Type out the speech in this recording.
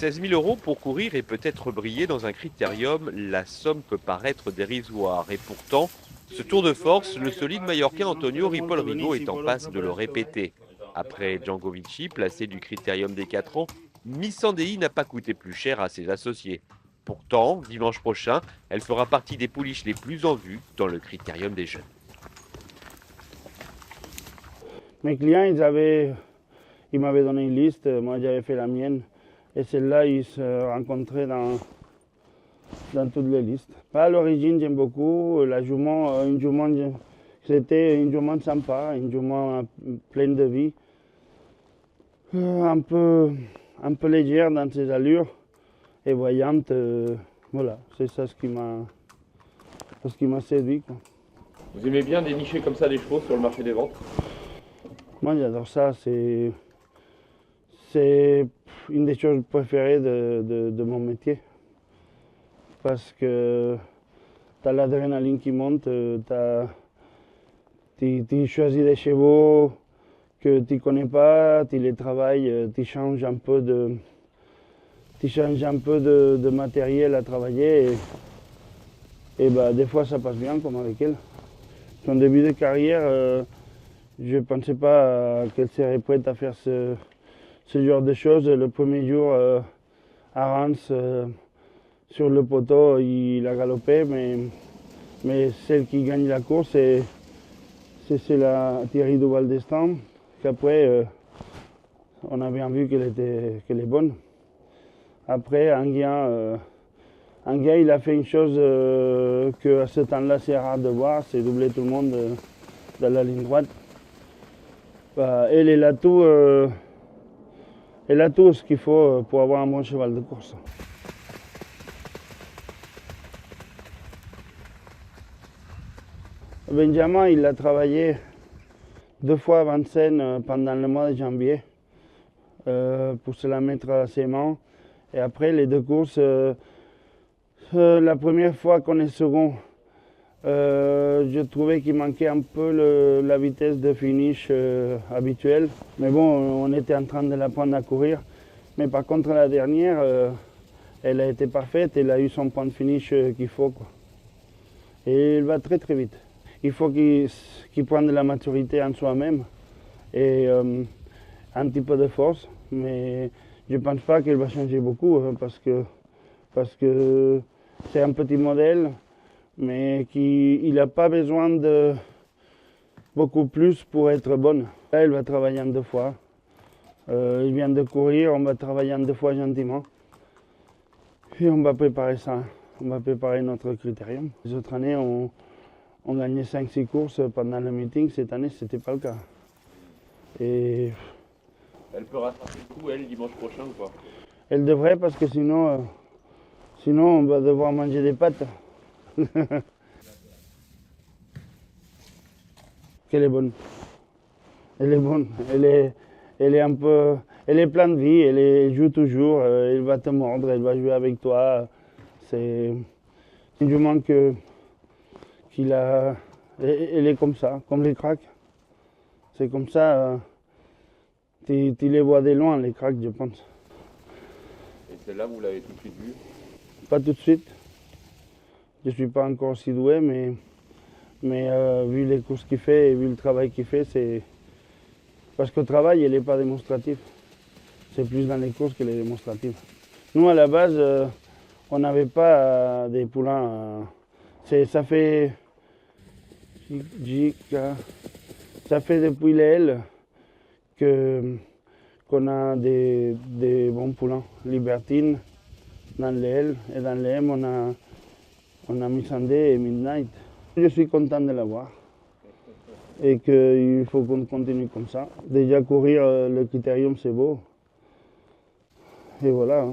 16 000 euros pour courir et peut-être briller dans un critérium, la somme peut paraître dérisoire. Et pourtant, ce tour de force, le solide Mallorquin Antonio Ripoll Rigo est en passe de le répéter. Après Django Vinci, placé du critérium des 4 ans, Missandei n'a pas coûté plus cher à ses associés. Pourtant, dimanche prochain, elle fera partie des pouliches les plus en vue dans le critérium des jeunes. Mes clients, ils m'avaient donné une liste, moi j'avais fait la mienne. Et celle-là, ils se rencontraient dans toutes les listes. À l'origine, j'aime beaucoup la jument. C'était une jument sympa, une jument pleine de vie, un peu légère dans ses allures et voyante. Voilà, c'est ça ce qui m'a séduit, quoi. Vous aimez bien dénicher comme ça des chevaux sur le marché des ventes? Moi, j'adore ça. C'est une des choses préférées de mon métier. Parce que tu as l'adrénaline qui monte, tu choisis des chevaux que tu ne connais pas, tu les travailles, tu changes un peu de matériel à travailler. Et bah, des fois, ça passe bien, comme avec elle. Son début de carrière, je ne pensais pas qu'elle serait prête à faire ce genre de choses. Le premier jour à Reims, sur le poteau, il a galopé, mais celle qui gagne la course, c'est la Thierry Duval d'Estaing, qu'après, on a bien vu qu'elle est bonne. Après, Anguien, il a fait une chose qu'à ce temps-là, c'est rare de voir, c'est doubler tout le monde dans la ligne droite. Elle a tout ce qu'il faut pour avoir un bon cheval de course. Benjamin, il a travaillé 2 fois à Vincennes pendant le mois de janvier pour se la mettre à ses mains. Et après, les 2 courses, la première fois qu'on est second, je trouvais qu'il manquait un peu la vitesse de finish habituelle. Mais bon, on était en train de l'apprendre à courir. Mais par contre, la dernière, elle a été parfaite. Elle a eu son point de finish qu'il faut, quoi. Et elle va très très vite. Il faut qu'il prenne de la maturité en soi-même et un petit peu de force. Mais je ne pense pas qu'elle va changer beaucoup parce que c'est un petit modèle, mais il n'a pas besoin de beaucoup plus pour être bonne. Là, elle va travailler en 2 fois. Il vient de courir, on va travailler en 2 fois gentiment. Et on va préparer ça. On va préparer notre critérium. Les autres années, on gagnait 5-6 courses pendant le meeting. Cette année, ce n'était pas le cas. Et Elle peut rattraper le coup, elle, dimanche prochain ou pas? elle devrait, parce que sinon on va devoir manger des pâtes. Qu'elle est bonne. Elle est bonne. Elle est pleine de vie. Elle joue toujours. Elle va te mordre. Elle va jouer avec toi. C'est une jument elle est comme ça, comme les cracks. C'est comme ça. Tu les vois de loin, les cracks, je pense. Et celle-là, vous l'avez tout de suite vue? Pas tout de suite. Je ne suis pas encore si doué, mais vu les courses qu'il fait et vu le travail qu'il fait, c'est. Parce qu'au travail, il n'est pas démonstratif. C'est plus dans les courses qu'il est démonstratif. Nous, à la base, on n'avait pas des poulains. Ça fait depuis les qu'on a des bons poulains. Libertine dans les L et dans les M, on a Missandei et Midnight. Je suis content de l'avoir et qu'il faut qu'on continue comme ça. Déjà courir le critérium, c'est beau. Et voilà.